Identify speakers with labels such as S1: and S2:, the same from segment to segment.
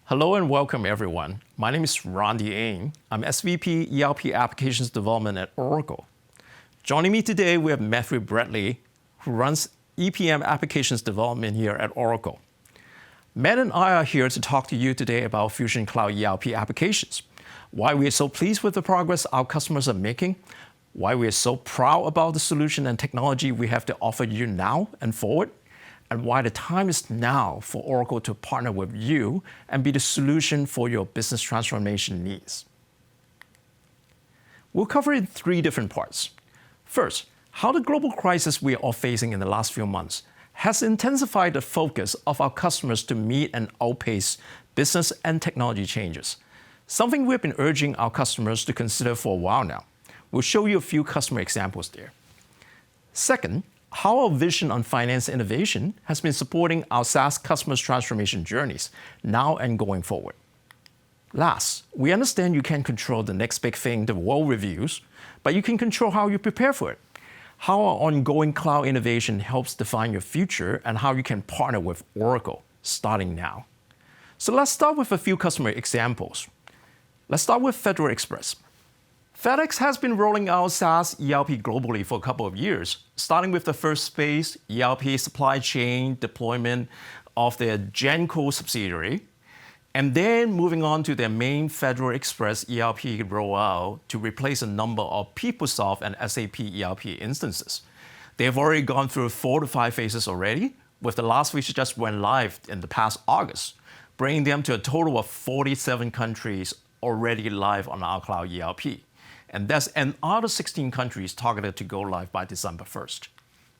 S1: Hello and welcome, everyone. My name is Randy Ng. I'm SVP ERP Applications Development at Oracle. Joining me today, we have Matthew Bradley, who runs EPM Applications Development here at Oracle. Matt and I are here to talk to you today about Fusion Cloud ERP applications, why we are so pleased with the progress our customers are making, why we are so proud about the solution and technology we have to offer you now and forward, and why the time is now for Oracle to partner with you and be the solution for your business transformation needs. We'll cover it in 3 different parts. First, how the global crisis we are all facing in the last few months has intensified the focus of our customers to meet and outpace business and technology changes, something we've been urging our customers to consider for a while now. We'll show you a few customer examples there. Second, how our vision on finance innovation has been supporting our SaaS customers' transformation journeys now and going forward. Last, we understand you can't control the next big thing the world reviews, but you can control how you prepare for it, how our ongoing cloud innovation helps define your future, and how you can partner with Oracle starting now. So let's start with a few customer examples. Let's start with Federal Express. FedEx has been rolling out SaaS ERP globally for a couple of years, starting with the first phase, ERP supply chain deployment of their Genco subsidiary, and then moving on to their main Federal Express ERP rollout to replace a number of PeopleSoft and SAP ERP instances. They've already gone through 4 to 5 phases already, with the last phase just went live in the past August, bringing them to a total of 47 countries already live on our Cloud ERP. And that's another 16 countries targeted to go live by December 1st.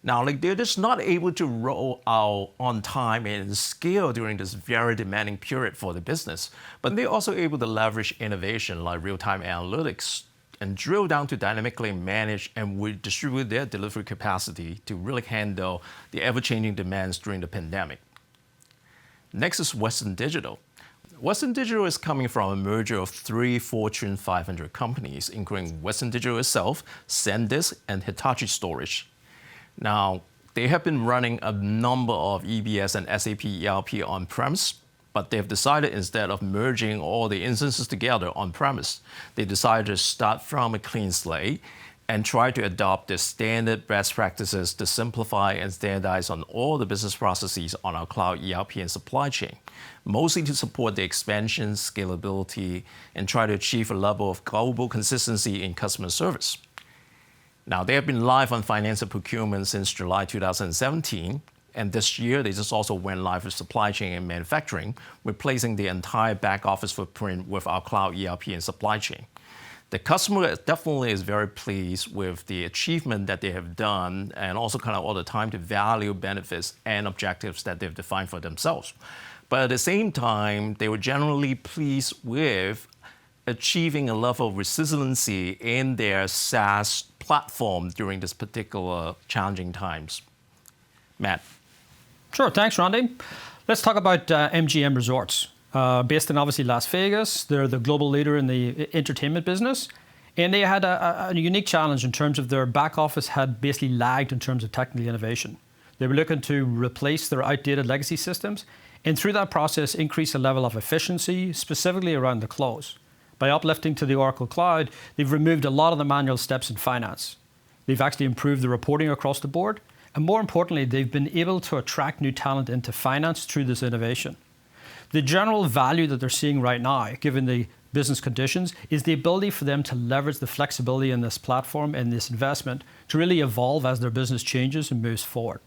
S1: Now, they're just not able to roll out on time and scale during this very demanding period for the business, but they're also able to leverage innovation like real-time analytics and drill down to dynamically manage and distribute their delivery capacity to really handle the ever-changing demands during the pandemic. Next is Western Digital. Western Digital is coming from a merger of 3 Fortune 500 companies, including Western Digital itself, SanDisk, and Hitachi Storage. Now, they have been running a number of EBS and SAP ERP on-premise, but they've decided instead of merging all the instances together on-premise, they decided to start from a clean slate and try to adopt the standard best practices to simplify and standardize on all the business processes on our Cloud ERP and supply chain, mostly to support the expansion, scalability, and try to achieve a level of global consistency in customer service. Now, they have been live on finance and procurement since July 2017, and this year they just also went live with supply chain and manufacturing, replacing the entire back office footprint with our Cloud ERP and supply chain. The customer definitely is very pleased with the achievement that they have done and also kind of all the time to value benefits and objectives that they've defined for themselves. But at the same time, they were generally pleased with achieving a level of resiliency in their SaaS platform during this particular challenging times. Matt.
S2: Sure, thanks, Randy. Let's talk about MGM Resorts. Based in obviously Las Vegas, they're the global leader in the entertainment business, and they had a unique challenge in terms of their back office had basically lagged in terms of technical innovation. They were looking to replace their outdated legacy systems, and through that process increase the level of efficiency, specifically around the close. By uplifting to the Oracle Cloud, they've removed a lot of the manual steps in finance. They've actually improved the reporting across the board, and more importantly, they've been able to attract new talent into finance through this innovation. The general value that they're seeing right now, given the business conditions, is the ability for them to leverage the flexibility in this platform and this investment to really evolve as their business changes and moves forward.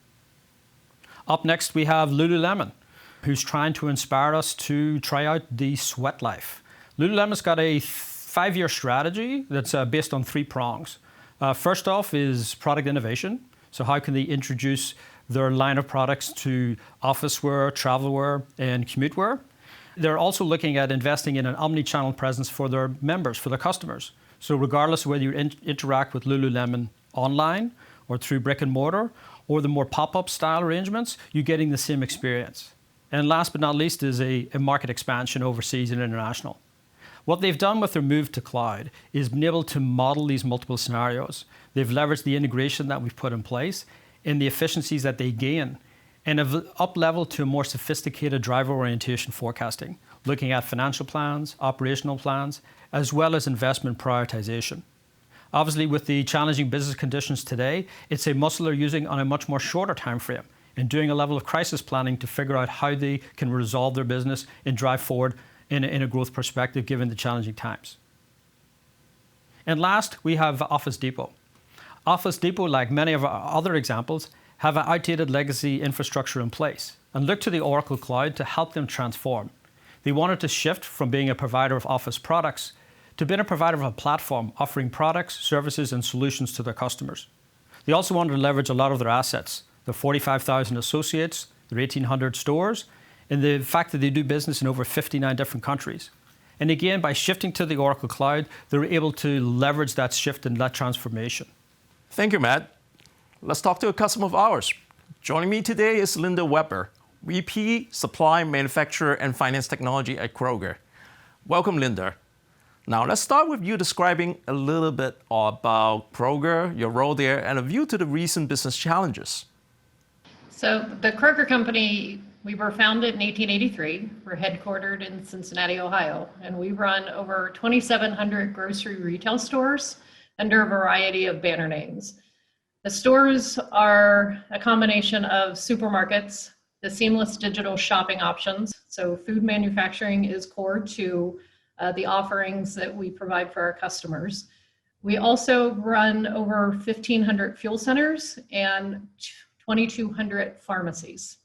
S2: Up next, we have Lululemon, who's trying to inspire us to try out the sweat life. Lululemon's got a 5-year strategy that's based on 3 prongs. First off is product innovation. So how can they introduce their line of products to office wear, travel wear, and commute wear? They're also looking at investing in an omni-channel presence for their members, for their customers. So regardless of whether you interact with Lululemon online or through brick and mortar or the more pop-up style arrangements, you're getting the same experience. And last but not least is a market expansion overseas and international. What they've done with their move to cloud is been able to model these multiple scenarios. They've leveraged the integration that we've put in place and the efficiencies that they gain, and have up-leveled to a more sophisticated driver orientation forecasting, looking at financial plans, operational plans, as well as investment prioritization. Obviously, with the challenging business conditions today, it's a muscle they're using on a much more shorter time frame and doing a level of crisis planning to figure out how they can resolve their business and drive forward in a growth perspective given the challenging times. And last, we have Office Depot. Office Depot, like many of our other examples, have an outdated legacy infrastructure in place and look to the Oracle Cloud to help them transform. They wanted to shift from being a provider of Office products to being a provider of a platform offering products, services, and solutions to their customers. They also wanted to leverage a lot of their assets, their 45,000 associates, their 1,800 stores, and the fact that they do business in over 59 different countries. And again, by shifting to the Oracle Cloud, they're able to leverage that shift and that transformation.
S1: Thank you, Matt. Let's talk to a customer of ours. Joining me today is Linda Weber, VP, Supply, Manufacturer, and Finance Technology at Kroger. Welcome, Linda. Now, let's start with you describing a little bit about Kroger, your role there, and a view to the recent business challenges.
S3: So the Kroger Company, we were founded in 1883. We're headquartered in Cincinnati, Ohio, and we run over 2,700 grocery retail stores under a variety of banner names. The stores are a combination of supermarkets, the seamless digital shopping options. So food manufacturing is core to the offerings that we provide for our customers. We also run over 1,500 fuel centers and 2,200 pharmacies.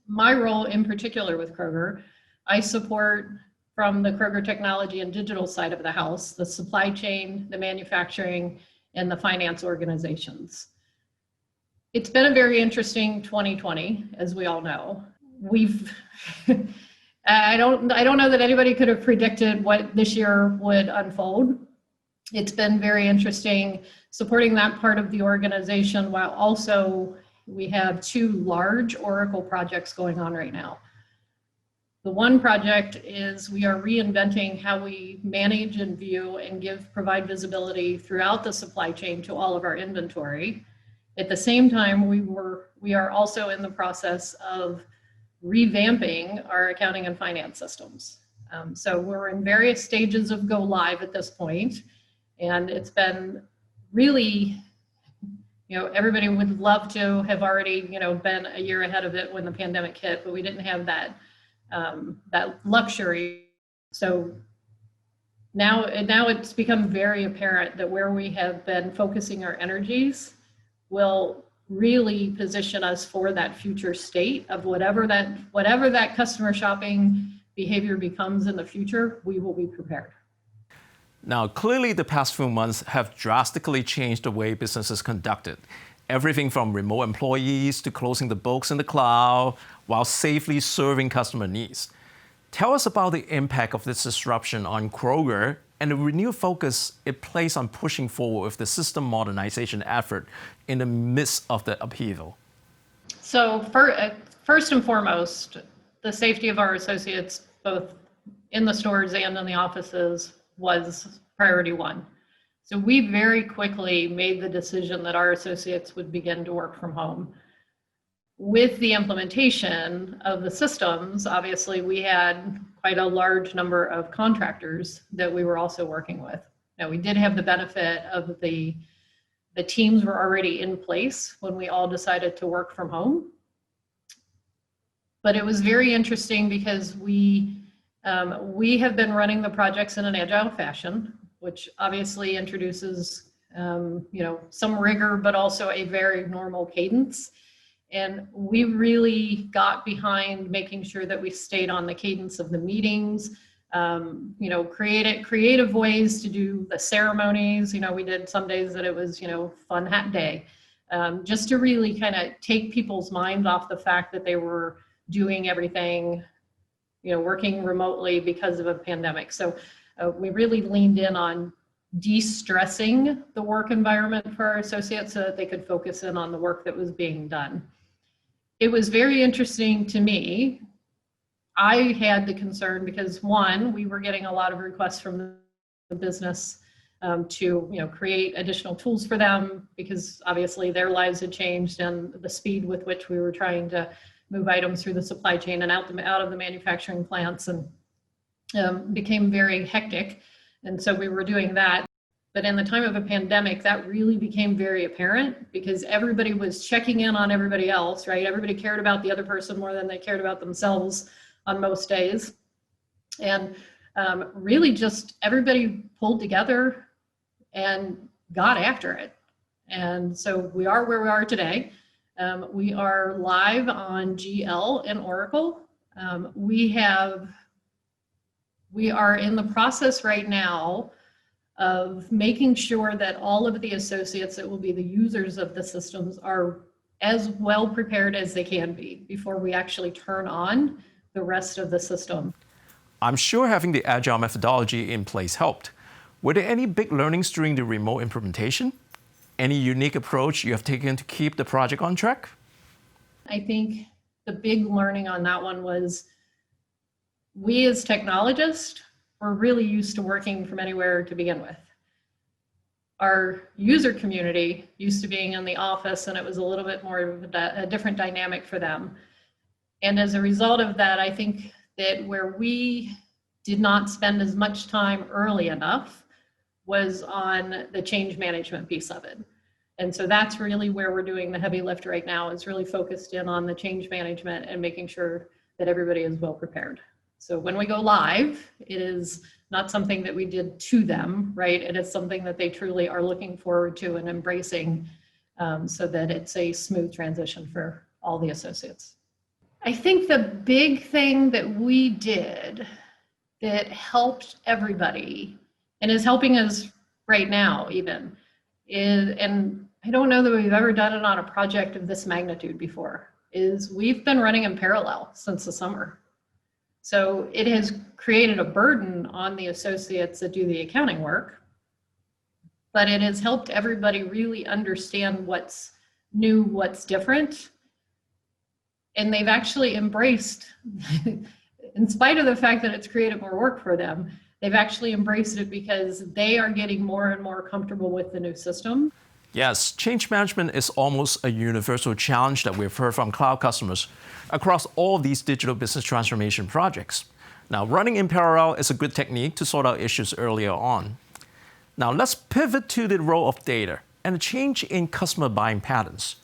S3: My role in particular with Kroger, I support from the Kroger technology and digital side of the house, the supply chain, the manufacturing, and the finance organizations. It's been a very interesting 2020, as we all know. I don't know that anybody could have predicted what this year would unfold. It's been very interesting supporting that part of the organization while also we have 2 large Oracle projects going on right now. The one project is we are reinventing how we manage and view and provide visibility throughout the supply chain to all of our inventory. At the same time, we are also in the process of revamping our accounting and finance systems. So we're in various stages of go live at this point, and it's been really, everybody would love to have already, been a year ahead of it when the pandemic hit, but we didn't have that luxury. So now it's become very apparent that where we have been focusing our energies will really position us for that future state of whatever that customer shopping behavior becomes in the future, we will be prepared.
S1: Now, clearly the past few months have drastically changed the way business is conducted. Everything from remote employees to closing the books in the cloud while safely serving customer needs. Tell us about the impact of this disruption on Kroger and the renewed focus it placed on pushing forward with the system modernization effort in the midst of the upheaval.
S3: So first and foremost, the safety of our associates, both in the stores and in the offices, was priority 1. So we very quickly made the decision that our associates would begin to work from home. With the implementation of the systems, obviously we had quite a large number of contractors that we were also working with. Now, we did have the benefit of the teams were already in place when we all decided to work from home. But it was very interesting because we have been running the projects in an agile fashion, which obviously introduces some rigor, but also a very normal cadence. And we really got behind making sure that we stayed on the cadence of the meetings, creative ways to do the ceremonies. We did some days that it was, fun hat day, just to really kind of take people's minds off the fact that they were doing everything, working remotely because of a pandemic. So we really leaned in on de-stressing the work environment for our associates so that they could focus in on the work that was being done. It was very interesting to me. I had the concern because one, we were getting a lot of requests from the business to create additional tools for them because obviously their lives had changed and the speed with which we were trying to move items through the supply chain and out of the manufacturing plants and became very hectic. And so we were doing that. But in the time of a pandemic, that really became very apparent because everybody was checking in on everybody else, right? Everybody cared about the other person more than they cared about themselves on most days. And really just everybody pulled together and got after it. And so we are where we are today. We are live on GL and Oracle. We are in the process right now of making sure that all of the associates that will be the users of the systems are as well prepared as they can be before we actually turn on the rest of the system.
S1: I'm sure having the agile methodology in place helped. Were there any big learnings during the remote implementation? Any unique approach you have taken to keep the project on track?
S3: I think the big learning on that one was we as technologists were really used to working from anywhere to begin with. Our user community used to being in the office and it was a little bit more of a different dynamic for them. And as a result of that, I think that where we did not spend as much time early enough was on the change management piece of it. And so that's really where we're doing the heavy lift right now, is really focused in on the change management and making sure that everybody is well prepared. So when we go live, it is not something that we did to them, right? It is something that they truly are looking forward to and embracing so that it's a smooth transition for all the associates. I think the big thing that we did that helped everybody and is helping us right now even is, and I don't know that we've ever done it on a project of this magnitude before, is we've been running in parallel since the summer. So it has created a burden on the associates that do the accounting work, but it has helped everybody really understand what's new, what's different. And they've actually embraced, in spite of the fact that it's created more work for them, they've actually embraced it because they are getting more and more comfortable with the new system.
S1: Yes, change management is almost a universal challenge that we've heard from cloud customers across all these digital business transformation projects. Now, running in parallel is a good technique to sort out issues earlier on. Now, let's pivot to the role of data and a change in customer buying patterns.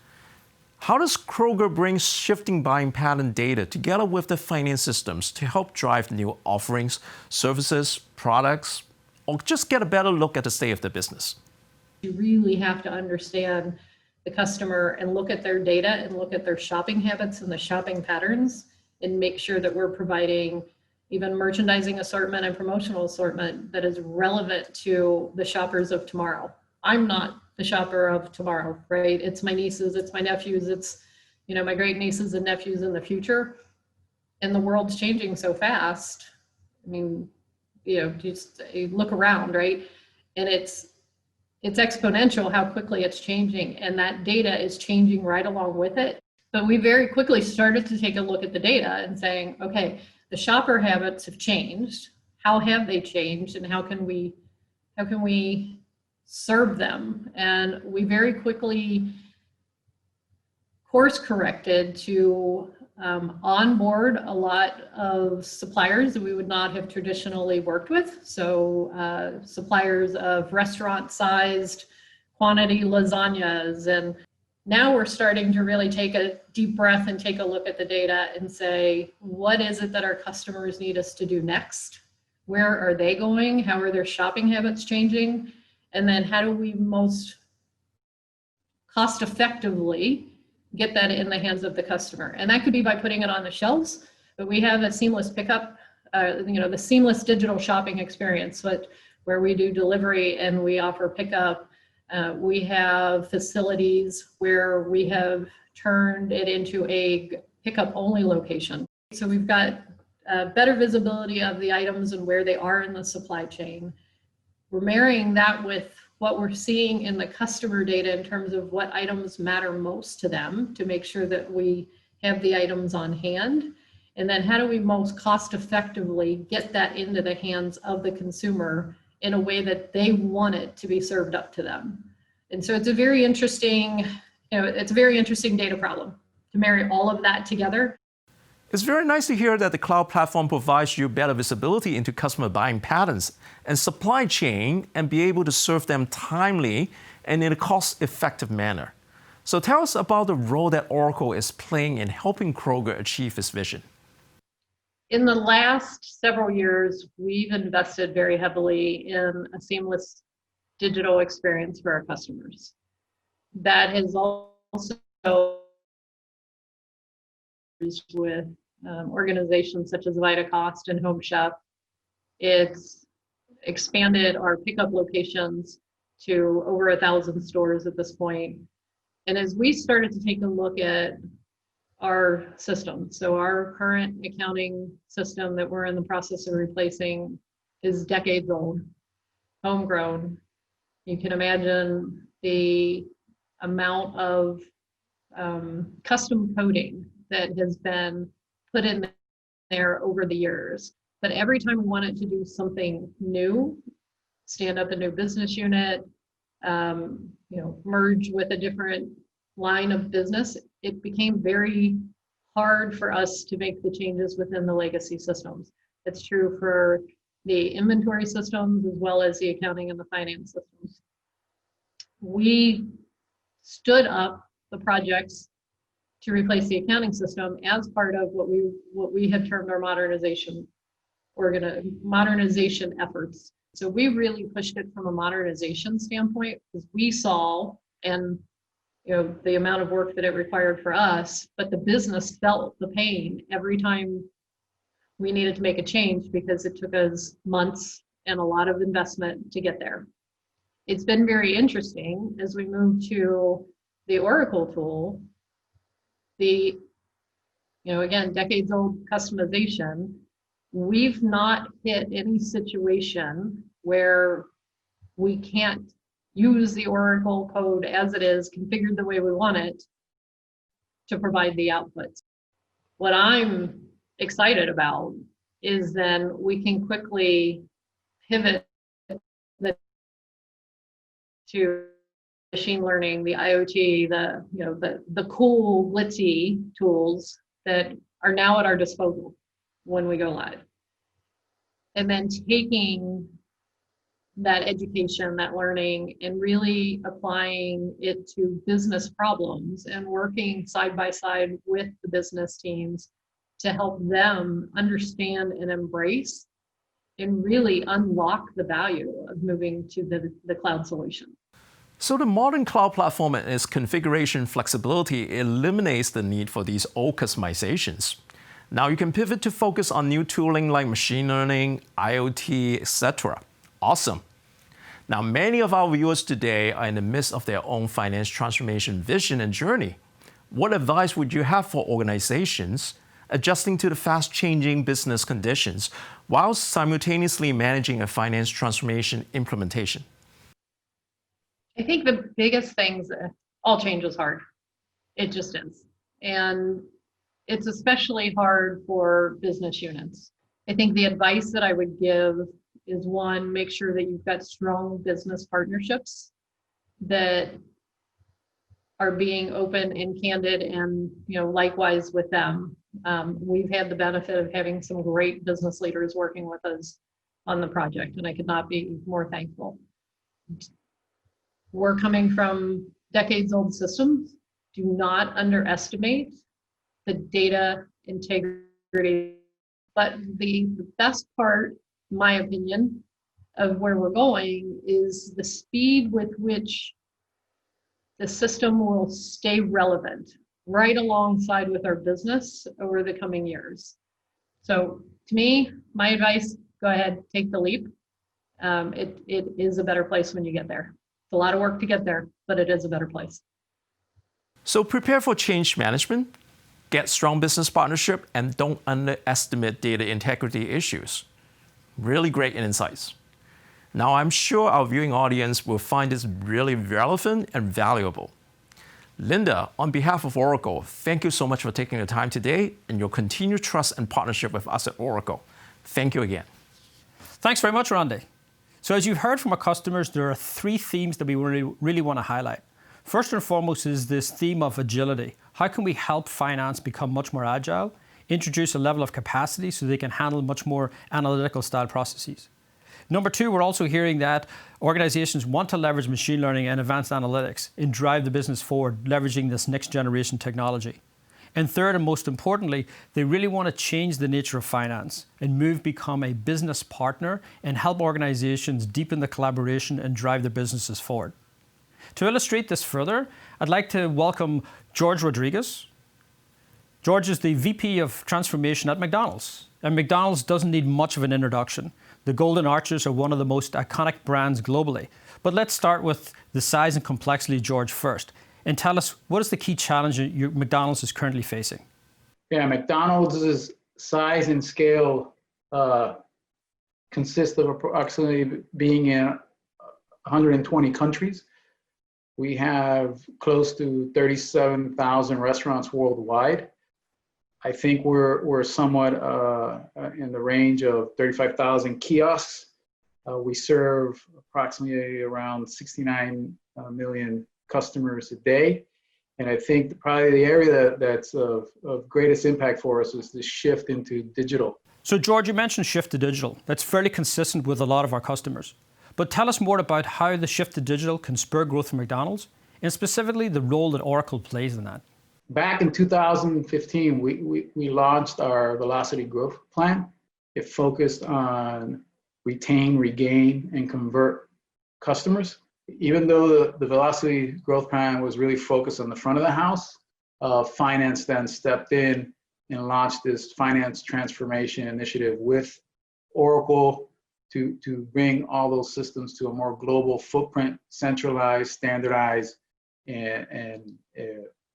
S1: How does Kroger bring shifting buying pattern data together with the finance systems to help drive new offerings, services, products, or just get a better look at the state of the business?
S3: You really have to understand the customer and look at their data and look at their shopping habits and the shopping patterns and make sure that we're providing even merchandising assortment and promotional assortment that is relevant to the shoppers of tomorrow. I'm not the shopper of tomorrow, right? It's my nieces, it's my nephews, it's my great nieces and nephews in the future. And the world's changing so fast. I mean, just look around, right? And it's exponential how quickly it's changing, and that data is changing right along with it. But we very quickly started to take a look at the data and saying, okay, the shopper habits have changed. How have they changed, and how can we serve them? And we very quickly course corrected to onboard a lot of suppliers that we would not have traditionally worked with. So suppliers of restaurant-sized quantity lasagnas. And now we're starting to really take a deep breath and take a look at the data and say, what is it that our customers need us to do next? Where are they going? How are their shopping habits changing? And then how do we most cost effectively get that in the hands of the customer? And that could be by putting it on the shelves, but we have a seamless pickup, the seamless digital shopping experience, where we do delivery and we offer pickup. We have facilities where we have turned it into a pickup only location. So we've got better visibility of the items and where they are in the supply chain. We're marrying that with what we're seeing in the customer data in terms of what items matter most to them to make sure that we have the items on hand. And then how do we most cost effectively get that into the hands of the consumer in a way that they want it to be served up to them? And so it's a very interesting, it's a very interesting data problem to marry all of that together.
S1: It's very nice to hear that the cloud platform provides you better visibility into customer buying patterns and supply chain and be able to serve them timely and in a cost-effective manner. So tell us about the role that Oracle is playing in helping Kroger achieve its vision.
S3: In the last several years, we've invested very heavily in a seamless digital experience for our customers. That has also with organizations such as VitaCost and Home Chef. It's expanded our pickup locations to over 1,000 stores at this point. And as we started to take a look at our system, so our current accounting system that we're in the process of replacing is decades old, homegrown. You can imagine the amount of custom coding that has been put in there over the years. But every time we wanted to do something new, stand up a new business unit, merge with a different line of business, it became very hard for us to make the changes within the legacy systems. It's true for the inventory systems as well as the accounting and the finance systems. We stood up the projects to replace the accounting system as part of what we had termed our modernization efforts. So we really pushed it from a modernization standpoint because we saw, and the amount of work that it required for us, but the business felt the pain every time we needed to make a change because it took us months and a lot of investment to get there. It's been very interesting as we move to the Oracle tool, again, decades old customization. We've not hit any situation where we can't use the Oracle code as it is, configured the way we want it to provide the outputs. What I'm excited about is then we can quickly pivot to machine learning, the IoT, the cool glitzy tools that are now at our disposal when we go live. And then taking that education, that learning, and really applying it to business problems and working side by side with the business teams to help them understand and embrace and really unlock the value of moving to the cloud solution.
S1: So the modern cloud platform and its configuration flexibility eliminates the need for these old customizations. Now you can pivot to focus on new tooling like machine learning, IoT, etc. Awesome. Now many of our viewers today are in the midst of their own finance transformation vision and journey. What advice would you have for organizations adjusting to the fast-changing business conditions while simultaneously managing a finance transformation implementation?
S3: I think the biggest things, all change is hard. It just is. And it's especially hard for business units. I think the advice that I would give is one, make sure that you've got strong business partnerships that are being open and candid and likewise with them. We've had the benefit of having some great business leaders working with us on the project, and I could not be more thankful. We're coming from decades old systems. Do not underestimate the data integrity. But the best part, in my opinion, of where we're going is the speed with which the system will stay relevant right alongside with our business over the coming years. So to me, my advice, go ahead, take the leap. It is a better place when you get there. It's a lot of work to get there, but it is a better place.
S1: So prepare for change management, get strong business partnership, and don't underestimate data integrity issues. Really great insights. Now I'm sure our viewing audience will find this really relevant and valuable. Linda, on behalf of Oracle, thank you so much for taking the time today and your continued trust and partnership with us at Oracle. Thank you again.
S2: Thanks very much, Randy. So as you've heard from our customers, there are three themes that we really want to highlight. First and foremost is this theme of agility. How can we help finance become much more agile, introduce a level of capacity so they can handle much more analytical style processes? Number two, we're also hearing that organizations want to leverage machine learning and advanced analytics and drive the business forward, leveraging this next generation technology. And third, and most importantly, they really want to change the nature of finance and become a business partner and help organizations deepen the collaboration and drive their businesses forward. To illustrate this further, I'd like to welcome George Rodriguez. George is the VP of Transformation at McDonald's. And McDonald's doesn't need much of an introduction. The Golden Arches are one of the most iconic brands globally. But let's start with the size and complexity, George, first. And tell us, what is the key challenge McDonald's is currently facing?
S4: Yeah, McDonald's size and scale consists of approximately being in 120 countries. We have close to 37,000 restaurants worldwide. I think we're somewhat in the range of 35,000 kiosks. We serve approximately around 69 million customers a day. And I think probably the area that's of greatest impact for us is the shift into digital.
S2: So George, you mentioned shift to digital. That's fairly consistent with a lot of our customers. But tell us more about how the shift to digital can spur growth for McDonald's, and specifically the role that Oracle plays in that.
S4: Back in 2015, we launched our Velocity Growth Plan. It focused on retain, regain, and convert customers. Even though the Velocity Growth Plan was really focused on the front of the house, finance then stepped in and launched this finance transformation initiative with Oracle to bring all those systems to a more global footprint, centralized, standardized, and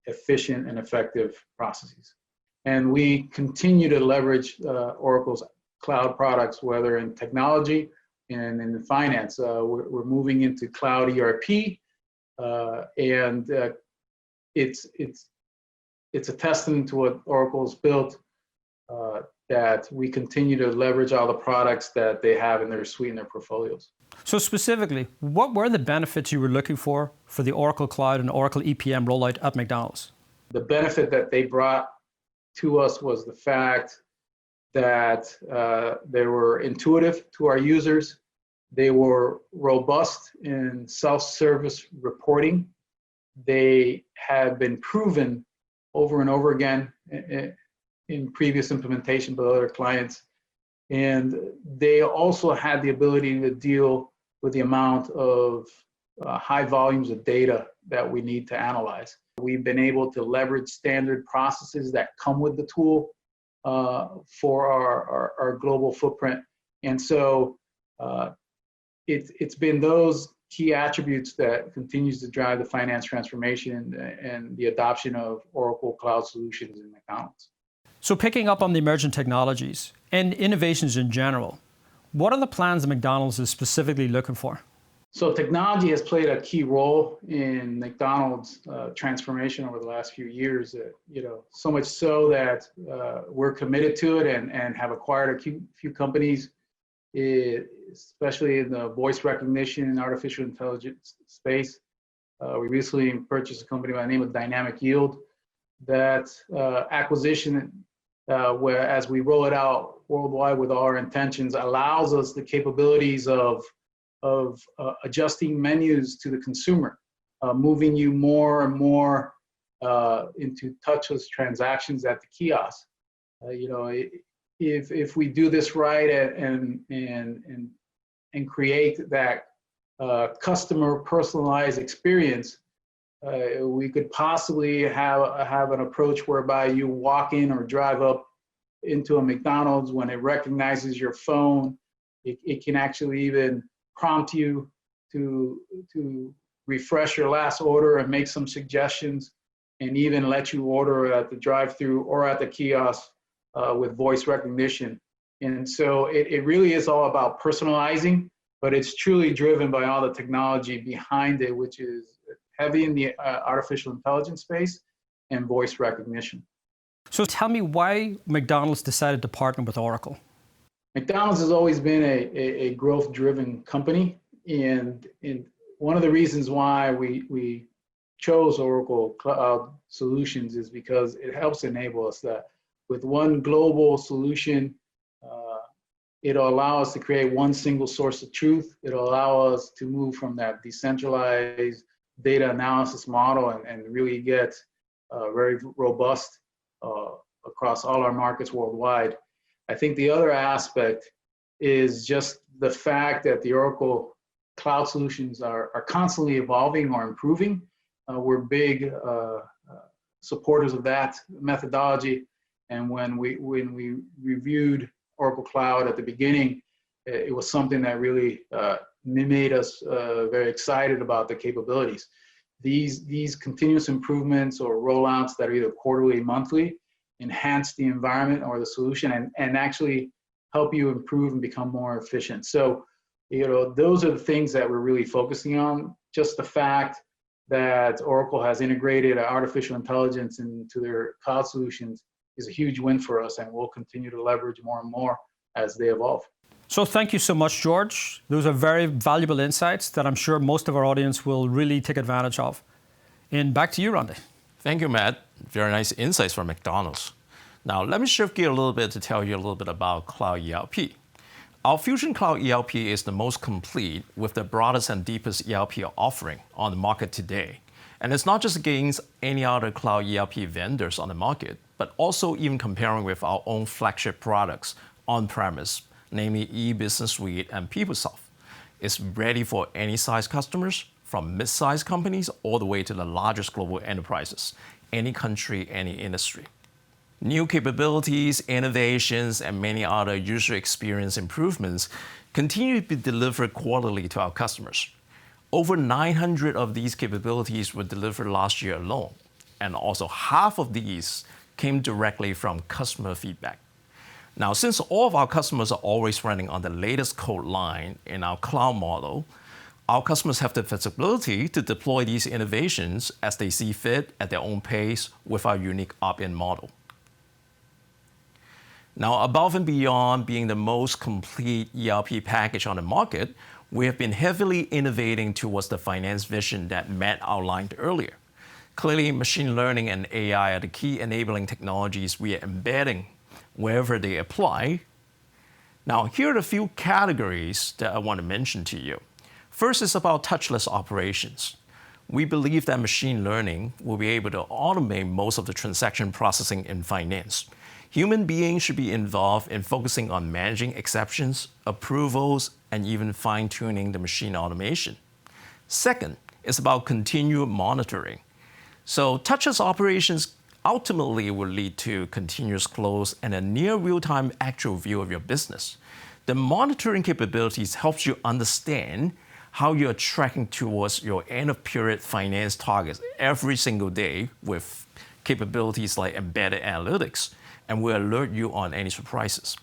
S4: efficient and effective processes. And we continue to leverage Oracle's cloud products, whether in technology and in finance. We're moving into Cloud ERP, and it's a testament to what Oracle's built, that we continue to leverage all the products that they have in their suite and their portfolios.
S2: So specifically, what were the benefits you were looking for the Oracle Cloud and Oracle EPM rollout at McDonald's?
S4: The benefit that they brought to us was the fact that they were intuitive to our users. They were robust in self-service reporting. They have been proven over and over again in previous implementation by other clients. And they also had the ability to deal with the amount of high volumes of data that we need to analyze. We've been able to leverage standard processes that come with the tool for our global footprint. And so it's been those key attributes that continues to drive the finance transformation and the adoption of Oracle Cloud solutions in McDonald's.
S2: So picking up on the emerging technologies and innovations in general, what are the plans that McDonald's is specifically looking for?
S4: So technology has played a key role in McDonald's transformation over the last few years. So much so that we're committed to it and have acquired a few companies, especially in the voice recognition and artificial intelligence space. We recently purchased a company by the name of Dynamic Yield. That acquisition, where as we roll it out worldwide with all our intentions, allows us the capabilities of adjusting menus to the consumer, moving you more and more into touchless transactions at the kiosk. If we do this right and create that customer personalized experience, we could possibly have an approach whereby you walk in or drive up into a McDonald's. When it recognizes your phone, it can actually even prompt you to refresh your last order and make some suggestions, and even let you order at the drive-thru or at the kiosk with voice recognition. And so it really is all about personalizing, but it's truly driven by all the technology behind it, which heavy in the artificial intelligence space and voice recognition.
S2: So tell me why McDonald's decided to partner with Oracle.
S4: McDonald's has always been a growth-driven company, and one of the reasons why we chose Oracle Cloud Solutions is because it helps enable us that with one global solution, it'll allow us to create one single source of truth. It'll allow us to move from that decentralized data analysis model and really get very robust across all our markets worldwide. I think the other aspect is just the fact that the Oracle Cloud Solutions are constantly evolving or improving. We're big supporters of that methodology. And when we reviewed Oracle Cloud at the beginning, it was something that really made us very excited about the capabilities. These continuous improvements or rollouts that are either quarterly, monthly, enhance the environment or the solution and actually help you improve and become more efficient. So, those are the things that we're really focusing on. Just the fact that Oracle has integrated artificial intelligence into their cloud solutions is a huge win for us, and we'll continue to leverage more and more as they evolve.
S2: So thank you so much, George. Those are very valuable insights that I'm sure most of our audience will really take advantage of. And back to you, Randy.
S1: Thank you, Matt. Very nice insights from McDonald's. Now, let me shift gear a little bit to tell you a little bit about Cloud ELP. Our Fusion Cloud ELP is the most complete with the broadest and deepest ELP offering on the market today. And it's not just against any other Cloud ELP vendors on the market, but also even comparing with our own flagship products on-premise, namely eBusiness Suite and PeopleSoft. It's ready for any size customers, from mid-sized companies all the way to the largest global enterprises, any country, any industry. New capabilities, innovations, and many other user experience improvements continue to be delivered quarterly to our customers. Over 900 of these capabilities were delivered last year alone, and also half of these came directly from customer feedback. Now, since all of our customers are always running on the latest code line in our cloud model, our customers have the flexibility to deploy these innovations as they see fit at their own pace with our unique opt-in model. Now, above and beyond being the most complete ERP package on the market, we have been heavily innovating towards the finance vision that Matt outlined earlier. Clearly, machine learning and AI are the key enabling technologies we are embedding wherever they apply. Now, here are a few categories that I want to mention to you. First is about touchless operations. We believe that machine learning will be able to automate most of the transaction processing in finance. Human beings should be involved in focusing on managing exceptions, approvals, and even fine-tuning the machine automation. Second is about continued monitoring. So touchless operations ultimately will lead to continuous close and a near real-time actual view of your business. The monitoring capabilities helps you understand how you're tracking towards your end-of-period finance targets every single day with capabilities like embedded analytics, and will alert you on any surprises.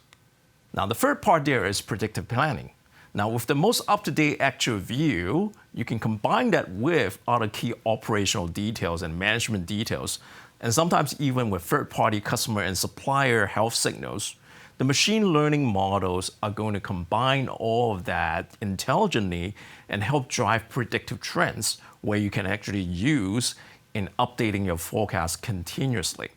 S1: Now, the third part there is predictive planning. Now, with the most up-to-date actual view, you can combine that with other key operational details and management details, and sometimes even with third-party customer and supplier health signals. The machine learning models are going to combine all of that intelligently and help drive predictive trends where you can actually use in updating your forecast continuously.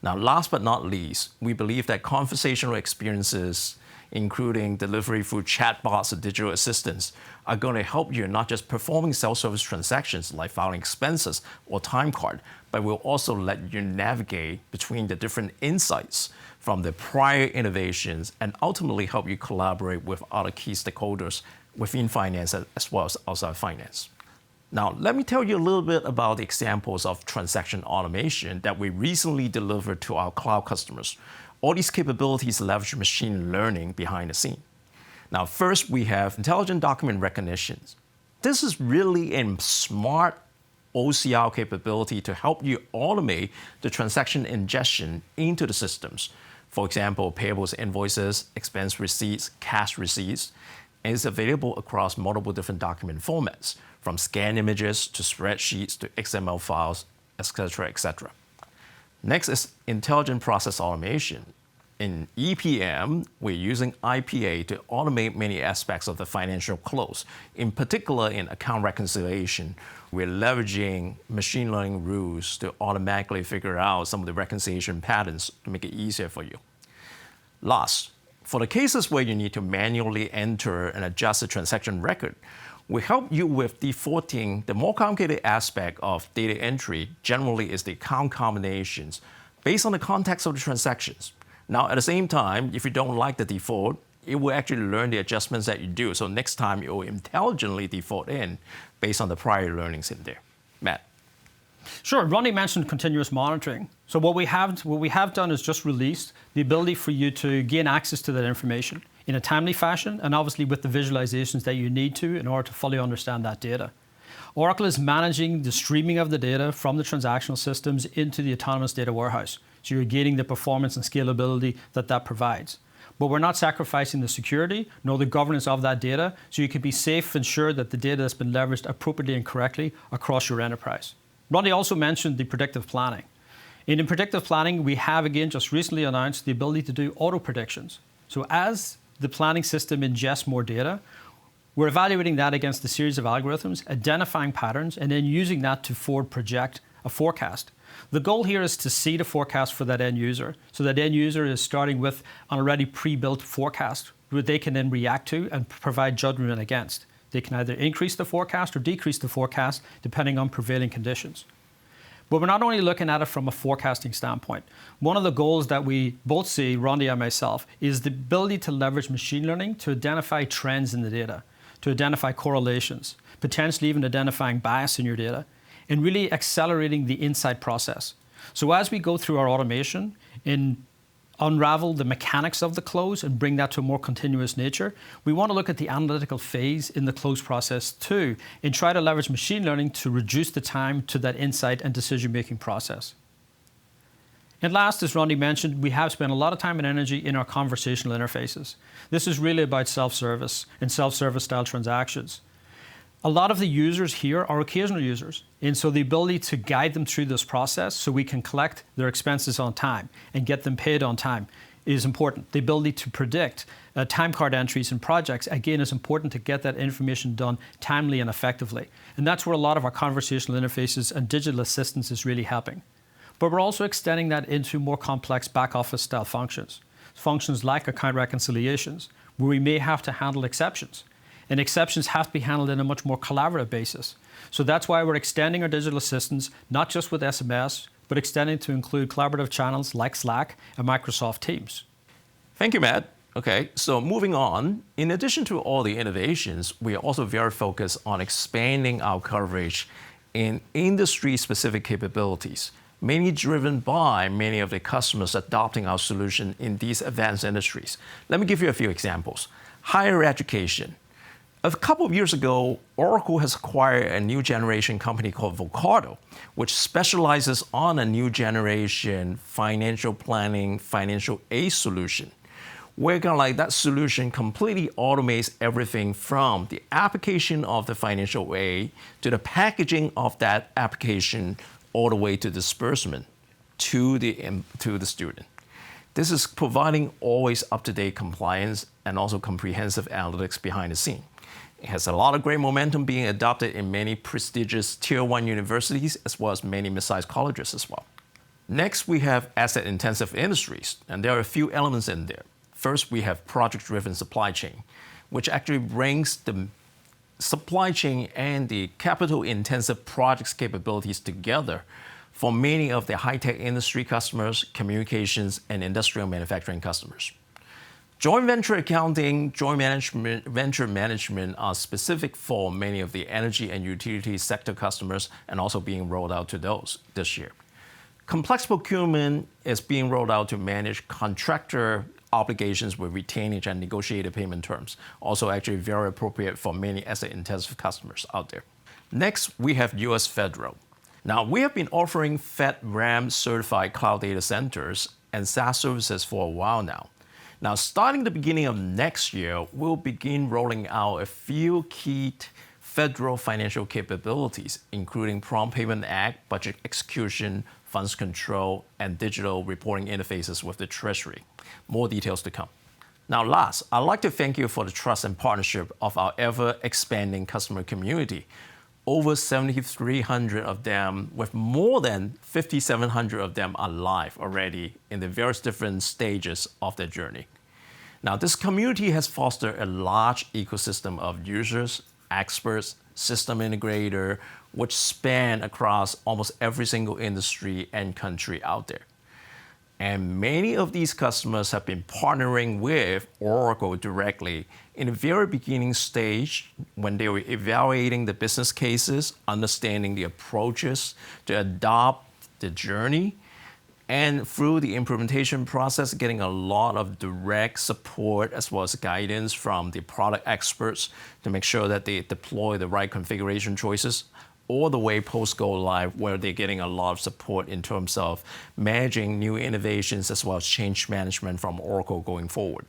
S1: Now, last but not least, we believe that conversational experiences, including delivery through chatbots or digital assistants, are going to help you not just performing self-service transactions like filing expenses or time card, but will also let you navigate between the different insights from the prior innovations and ultimately help you collaborate with other key stakeholders within finance as well as outside finance. Now, let me tell you a little bit about the examples of transaction automation that we recently delivered to our cloud customers. All these capabilities leverage machine learning behind the scene. Now, first, we have intelligent document recognition. This is really a smart OCR capability to help you automate the transaction ingestion into the systems. For example, payables invoices, expense receipts, cash receipts. and is available across multiple different document formats, from scanned images to spreadsheets to XML files, etc., etc. Next is intelligent process automation. In EPM, we're using IPA to automate many aspects of the financial close. In particular, in account reconciliation, we're leveraging machine learning rules to automatically figure out some of the reconciliation patterns to make it easier for you. Last, for the cases where you need to manually enter and adjust the transaction record, we help you with defaulting. The more complicated aspect of data entry generally is the account combinations based on the context of the transactions. Now, at the same time, if you don't like the default, it will actually learn the adjustments that you do. So next time, it will intelligently default in based on the prior learnings in there. Matt.
S2: Sure. Ronnie mentioned continuous monitoring. So what we have done is just released the ability for you to gain access to that information in a timely fashion, and obviously with the visualizations that you need to in order to fully understand that data. Oracle is managing the streaming of the data from the transactional systems into the autonomous data warehouse. So you're gaining the performance and scalability that provides. But we're not sacrificing the security nor the governance of that data, so you can be safe and sure that the data has been leveraged appropriately and correctly across your enterprise. Ronnie also mentioned the predictive planning. In predictive planning, we have again just recently announced the ability to do auto predictions. So as the planning system ingests more data, we're evaluating that against a series of algorithms, identifying patterns, and then using that to forward project a forecast. The goal here is to see the forecast for that end user. So that end user is starting with an already pre-built forecast that they can then react to and provide judgment against. They can either increase the forecast or decrease the forecast depending on prevailing conditions. But we're not only looking at it from a forecasting standpoint. One of the goals that we both see, Ronnie and myself, is the ability to leverage machine learning to identify trends in the data, to identify correlations, potentially even identifying bias in your data, and really accelerating the insight process. So as we go through our automation and unravel the mechanics of the close and bring that to a more continuous nature, we want to look at the analytical phase in the close process too, and try to leverage machine learning to reduce the time to that insight and decision-making process. And last, as Ronnie mentioned, we have spent a lot of time and energy in our conversational interfaces. This is really about self-service and self-service style transactions. A lot of the users here are occasional users, and so the ability to guide them through this process so we can collect their expenses on time and get them paid on time is important. The ability to predict time card entries and projects, again, is important to get that information done timely and effectively. And that's where a lot of our conversational interfaces and digital assistance is really helping. But we're also extending that into more complex back office style functions. Functions like account reconciliations, where we may have to handle exceptions. And exceptions have to be handled in a much more collaborative basis. So that's why we're extending our digital assistants, not just with SMS, but extending to include collaborative channels like Slack and Microsoft Teams.
S1: Thank you, Matt. Okay, so moving on. In addition to all the innovations, we are also very focused on expanding our coverage in industry-specific capabilities, mainly driven by many of the customers adopting our solution in these advanced industries. Let me give you a few examples. Higher education. A couple of years ago, Oracle has acquired a new generation company called Vocado, which specializes on a new generation financial planning, financial aid solution. Where that solution completely automates everything from the application of the financial aid to the packaging of that application all the way to disbursement to the student. This is providing always up-to-date compliance and also comprehensive analytics behind the scene. It has a lot of great momentum being adopted in many prestigious Tier 1 universities as well as many mid-sized colleges as well. Next, we have asset-intensive industries, and there are a few elements in there. First, we have project-driven supply chain, which actually brings the supply chain and the capital-intensive projects capabilities together for many of the high-tech industry customers, communications, and industrial manufacturing customers. Joint venture accounting, venture management are specific for many of the energy and utility sector customers and also being rolled out to those this year. Complex procurement is being rolled out to manage contractor obligations with retainage and negotiated payment terms. Also actually very appropriate for many asset-intensive customers out there. Next, we have US Federal. Now, we have been offering FedRAMP certified cloud data centers and SaaS services for a while now. Now, starting the beginning of next year, we'll begin rolling out a few key federal financial capabilities, including Prompt Payment Act, budget execution, funds control, and digital reporting interfaces with the Treasury. More details to come. Now, last, I'd like to thank you for the trust and partnership of our ever-expanding customer community. Over 7,300 of them, with more than 5,700 of them are live already in the various different stages of their journey. Now, this community has fostered a large ecosystem of users, experts, system integrator, which span across almost every single industry and country out there. And many of these customers have been partnering with Oracle directly in the very beginning stage when they were evaluating the business cases, understanding the approaches to adopt the journey, and through the implementation process, getting a lot of direct support as well as guidance from the product experts to make sure that they deploy the right configuration choices, all the way post-go live, where they're getting a lot of support in terms of managing new innovations as well as change management from Oracle going forward.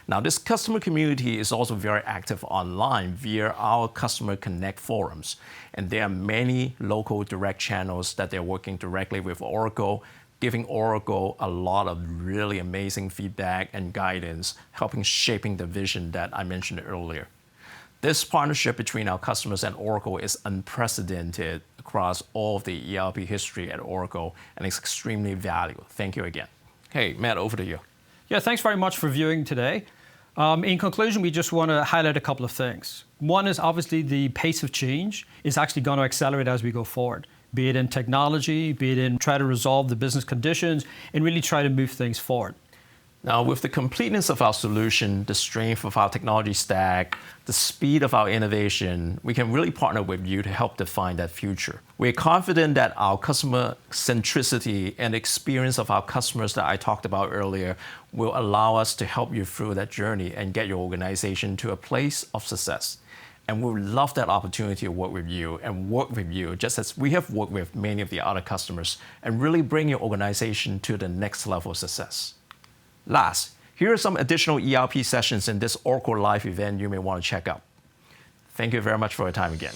S1: Now, this customer community is also very active online via our Customer Connect forums, and there are many local direct channels that they're working directly with Oracle, giving Oracle a lot of really amazing feedback and guidance, helping shaping the vision that I mentioned earlier. This partnership between our customers and Oracle is unprecedented across all of the ERP history at Oracle, and it's extremely valuable. Thank you again. Hey, Matt, over to you.
S2: Yeah, thanks very much for viewing today. In conclusion, we just want to highlight a couple of things. One is obviously the pace of change is actually going to accelerate as we go forward, be it in technology, be it in try to resolve the business conditions, and really try to move things forward.
S1: Now, with the completeness of our solution, the strength of our technology stack, the speed of our innovation, we can really partner with you to help define that future. We're confident that our customer centricity and experience of our customers that I talked about earlier will allow us to help you through that journey and get your organization to a place of success. And we would love that opportunity to work with you and work with you just as we have worked with many of the other customers and really bring your organization to the next level of success. Last, here are some additional ERP sessions in this Oracle Live event you may want to check out. Thank you very much for your time again.